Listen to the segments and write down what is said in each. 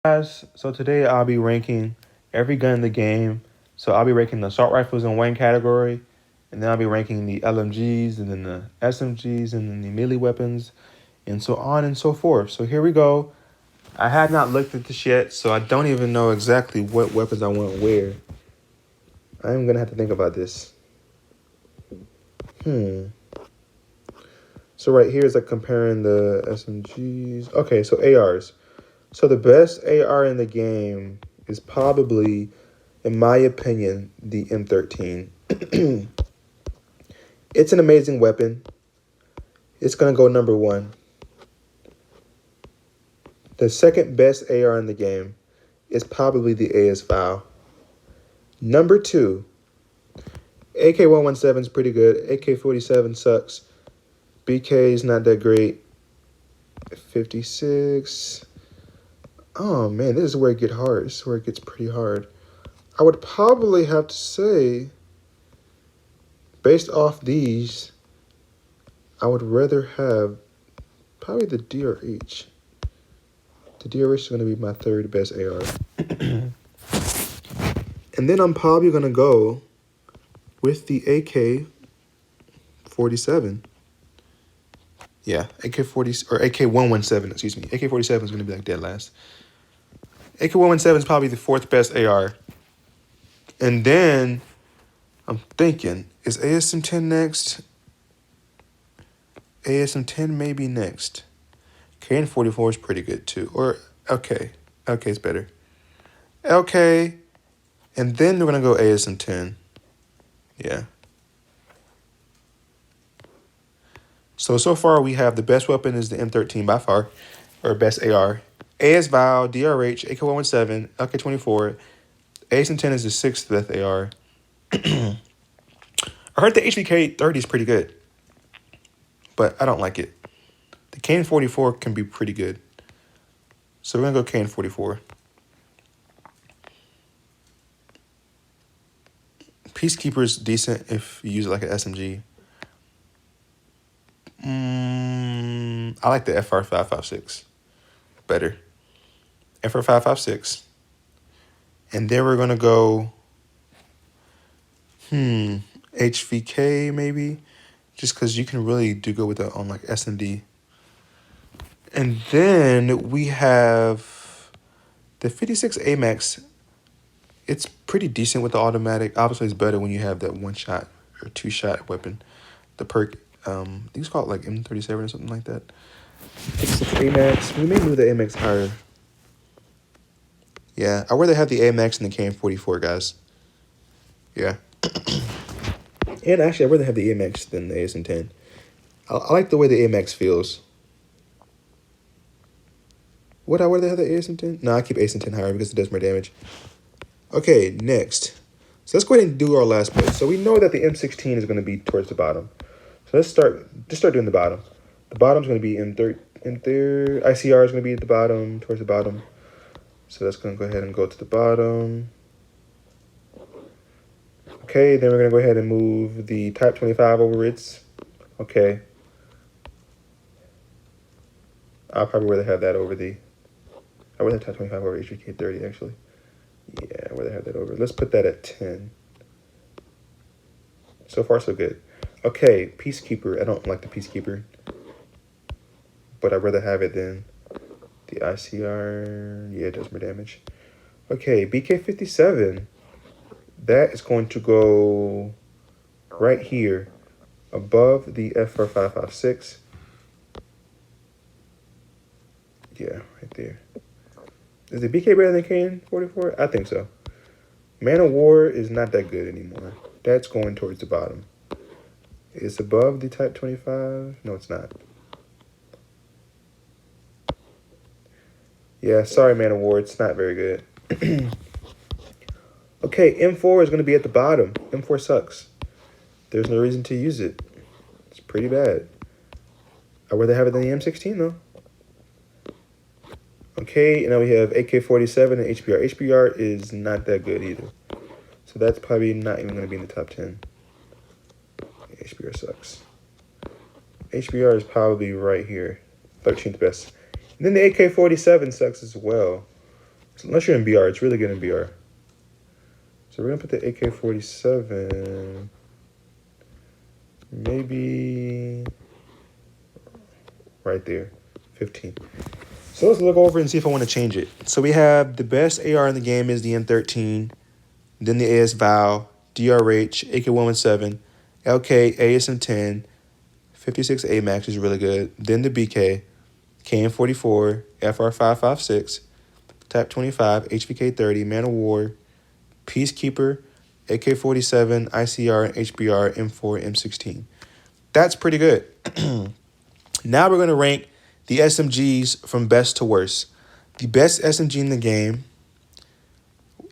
Guys, so today I'll be ranking every gun in the game. So I'll be ranking the assault rifles in one category, and then I'll be ranking the LMGs, and then the SMGs, and then the melee weapons, and so on and so forth. So here we go. I have not looked at this yet, so I don't even know exactly what weapons I want where. I'm gonna have to think about this. So right here is like comparing the SMGs. Okay, so ARs. So the best AR in the game is probably, in my opinion, the M13. It's an amazing weapon. It's going to go number one. The second best AR in the game is probably the AS File. Number two, AK-117 is pretty good. AK-47 sucks. BK is not that great. 56. Oh man, this is where it gets hard. This is where it gets pretty hard. I would probably have to say, based off these, I would rather have probably the DRH. The DRH is going to be my third best AR. And then I'm probably going to go with the AK-47. Yeah, AK-40 or AK-117, excuse me. AK-47 is going to be like dead last. AK-117 is probably the fourth best AR. And then I'm thinking, is ASM-10 next? ASM-10 maybe next. KN-44 is pretty good too. Or LK. LK is better. LK. And then we're going to go ASM-10. Yeah. So far we have the best weapon is the M13 by far. Or best AR. AS Val, DRH, AK-117, LK-24. ASM-10 is the sixth best AR. I heard the HVK-30 is pretty good. But I don't like it. The KN-44 can be pretty good. So we're going to go KN-44. Peacekeeper is decent if you use it like an SMG. I like the FR556 better. FR556. And then we're going to go HVK maybe. Just because you can really do good with that on like SMD. And then we have the 56 AMAX. It's pretty decent with the automatic. Obviously, it's better when you have that one shot or two shot weapon. The perk, I think it's called like M37 or something like that. 56 AMAX. We may move the AMAX higher. Yeah, I'd rather have the AMAX than the KN-44, guys. Yeah. And actually, I'd rather have the AMAX than the ASM-10. I like the way the AMAX feels. Would I rather have the ASM-10? No, I keep ASM-10 higher because it does more damage. Okay, next. So let's go ahead and do our last bit. So we know that the M16 is going to be towards the bottom. So let's start doing the bottom. The bottom's going to be M3. ICR is going to be at the bottom, towards the bottom. So that's going to go ahead and go to the bottom. Okay, then we're going to go ahead and move the Type 25 over its. Okay. I'll probably rather have that over the. I would have Type 25 over HVK 30 actually. Yeah, I'd rather have that over. Let's put that at 10. So far, so good. Okay, Peacekeeper. I don't like the Peacekeeper. But I'd rather have it than the ICR. Yeah, it does more damage. Okay, BK-57. That is going to go right here above the FR556. Yeah, right there. Is the BK better than KN-44? I think so. Man of War is not that good anymore. That's going towards the bottom. It's above the Type 25. No, it's not. Yeah, sorry, Man of War. It's not very good. Okay, M4 is going to be at the bottom. M4 sucks. There's no reason to use it. It's pretty bad. I'd rather have it than the M16, though. Okay, and now we have AK-47 and HBR. HBR is not that good either. So that's probably not even going to be in the top 10. HBR sucks. HBR is probably right here. 13th best. And then the AK-47 sucks as well. Unless you're in BR, it's really good in BR. So we're gonna put the AK-47 maybe right there, 15. So let's look over and see if I want to change it. So we have the best AR in the game is the M13, then the AS Val, DRH, AK-117, LK, ASM-10, 56 AMAX is really good. Then the BK, KN-44, FR556, TAP-25, HVK-30, Man of War, Peacekeeper, AK-47, ICR, HBR, M4, M16. That's pretty good. Now we're going to rank the SMGs from best to worst. The best SMG in the game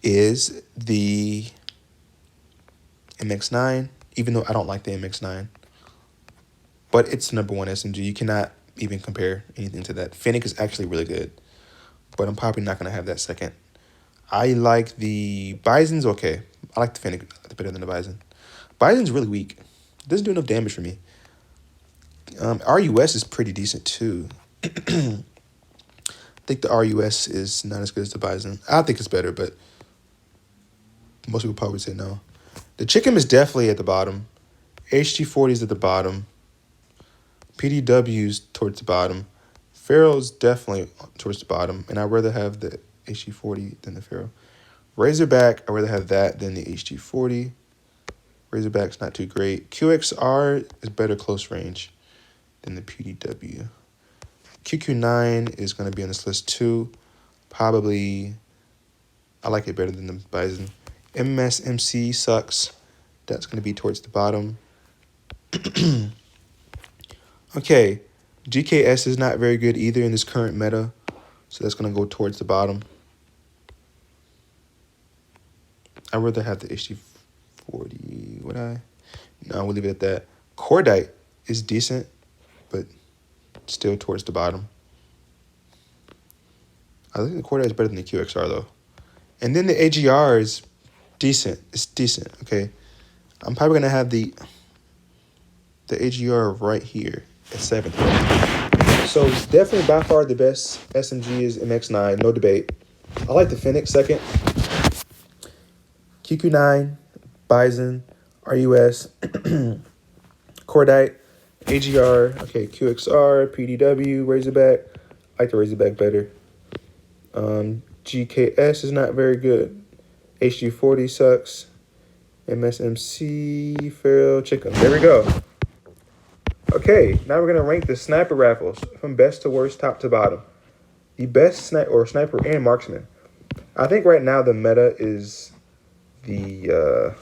is the MX-9, even though I don't like the MX-9. But it's the number one SMG. You cannot even compare anything to that. Fennec is actually really good, but I'm probably not going to have that second. I like the Bison's okay. I like the Fennec better than the Bison. Bison's really weak. It doesn't do enough damage for me. RUS is pretty decent too. I think the RUS is not as good as the Bison. I think it's better, but most people probably say no. The Chicken is definitely at the bottom. HG40 is at the bottom. PDW's towards the bottom. Pharaoh's definitely towards the bottom, and I'd rather have the HG40 than the Pharaoh. Razorback, I'd rather have that than the HG40. Razorback's not too great. QXR is better close range than the PDW. QQ9 is going to be on this list too. Probably, I like it better than the Bison. MSMC sucks. That's going to be towards the bottom. Okay, GKS is not very good either in this current meta, so that's going to go towards the bottom. I'd rather have the HG40, would I? No, we'll leave it at that. Cordite is decent, but still towards the bottom. I think the Cordite is better than the QXR, though. And then the AGR is decent. It's decent, okay? I'm probably going to have the AGR right here at 7th. So definitely by far the best SMG is MX-9, no debate. I like the Fennec second. QQ9, Bison, RUS, Cordite, AGR, okay, QXR, PDW, Razorback. I like the Razorback better. GKS is not very good. HG40 sucks. MSMC, Feral Chicken. There we go. Okay, now we're going to rank the sniper rifles from best to worst, top to bottom. The best sniper and marksman. I think right now the meta is the...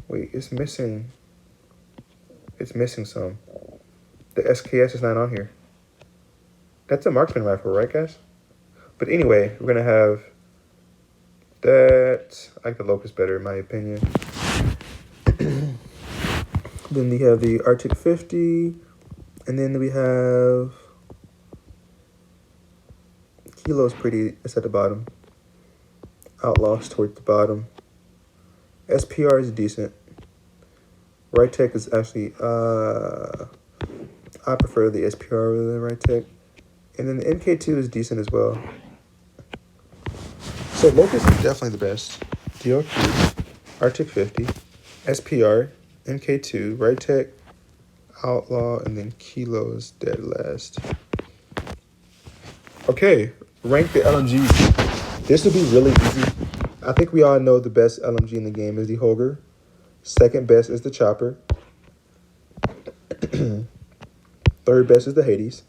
wait, it's missing some. The SKS is not on here. That's a marksman rifle, right, guys? But anyway, we're going to have that. I like the Locust better, in my opinion. Then we have the Arctic 50. And then we have... Kilo's pretty. It's at the bottom. Outlaw's towards the bottom. SPR is decent. Right Tech is actually... I prefer the SPR rather than Right Tech. And then the MK2 is decent as well. So Locust is definitely the best. DLQ, Arctic 50, SPR, MK2, Right Tech, Outlaw, and then Kilo is dead last. Okay, rank the LMGs. This will be really easy. I think we all know the best LMG in the game is the Holger. Second best is the Chopper. Third best is the Hades.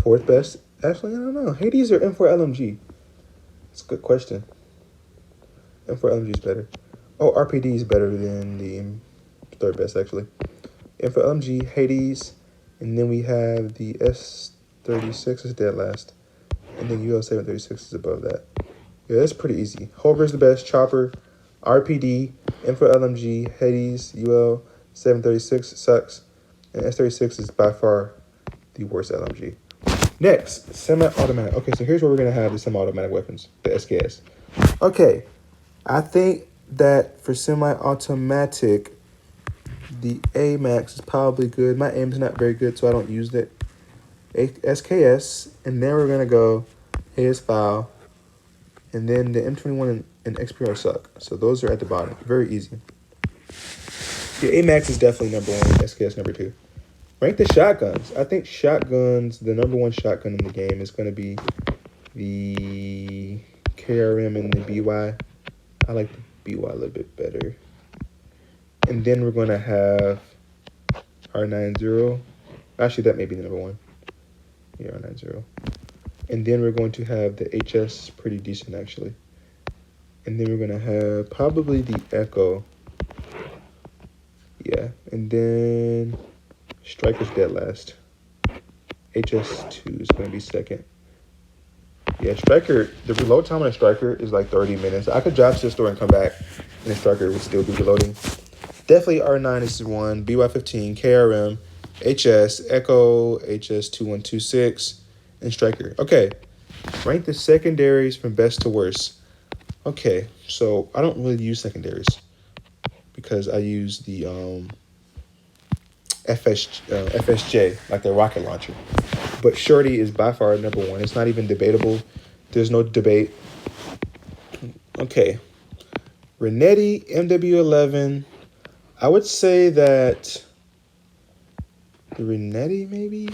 Fourth best, actually, I don't know. Hades or M4 LMG? That's a good question. M4 LMG is better. Oh, RPD is better than the third best, actually. M4 LMG, Hades, and then we have the S36 is dead last. And then UL 736 is above that. Yeah, that's pretty easy. Holger's the best, Chopper, RPD, M4 LMG, Hades, UL 736 sucks, and S36 is by far the worst LMG. Next, semi-automatic. Okay, so here's where we're going to have the semi-automatic weapons, the SKS. Okay, I think that for semi-automatic, the AMAX is probably good. My aim's not very good, so I don't use it. SKS, and then we're going to go Heads foul. And then the M21 and XPR suck. So those are at the bottom. Very easy. The AMAX is definitely number 1. SKS number 2. Rank the shotguns. I think shotguns, the number 1 shotgun in the game is going to be the KRM and the BY. I like the BY a little bit better. And then we're going to have R90. Actually, that may be the number 1. Yeah, R90. And then we're going to have the HS, pretty decent actually. And then we're going to have probably the Echo. Yeah, and then Striker's dead last. HS2 is going to be second. Yeah, Striker, the reload time on a Striker is like 30 minutes. I could drive to the store and come back, and the Striker would still be reloading. Definitely R9 is 1, BY15, KRM, HS, Echo, HS2126, and Striker. Okay, rank the secondaries from best to worst. Okay, so I don't really use secondaries because I use the FSJ, like the rocket launcher. But Shorty is by far number 1. It's not even debatable. There's no debate. Okay. Renetti, MW11. I would say that the Renetti maybe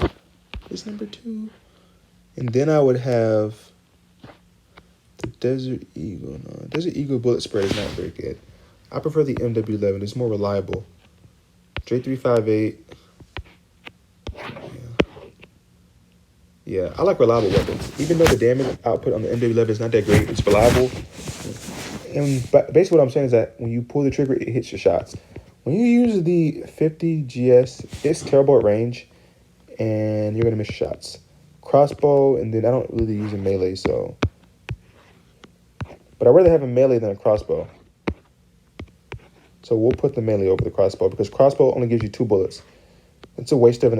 is number 2. And then I would have the Desert Eagle. No, Desert Eagle bullet spread is not very good. I prefer the MW11. It's more reliable. J358. Yeah, I like reliable weapons. Even though the damage output on the MW11 is not that great, it's reliable. And basically what I'm saying is that when you pull the trigger, it hits your shots. When you use the 50 GS, it's terrible at range, and you're going to miss your shots. Crossbow, and then I don't really use a melee, so... But I'd rather have a melee than a crossbow. So we'll put the melee over the crossbow, because crossbow only gives you 2 bullets. It's a waste of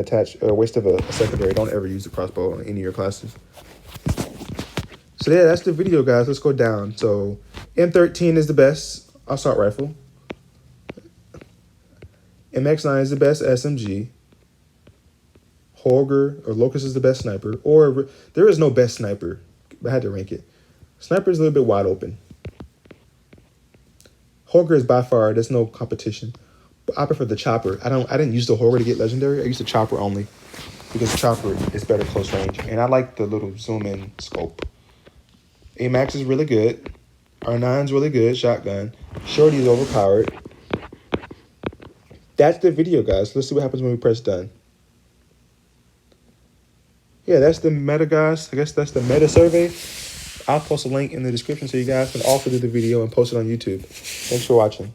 waste of a secondary. Don't ever use the crossbow in any of your classes. So yeah, that's the video, guys. Let's go down. So M13 is the best assault rifle. MX9 is the best SMG. Holger or Locust is the best sniper. Or there is no best sniper. I had to rank it. Sniper is a little bit wide open. Holger is by far, there's no competition. But I prefer the chopper. I didn't use the Holger to get legendary. I used the chopper only because the chopper is better close range. And I like the little zoom in scope. AMAX is really good. R9 is really good. Shotgun. Shorty is overpowered. That's the video, guys. Let's see what happens when we press done. Yeah, that's the meta, guys. I guess that's the meta survey. I'll post a link in the description so you guys can also do the video and post it on YouTube. Thanks for watching.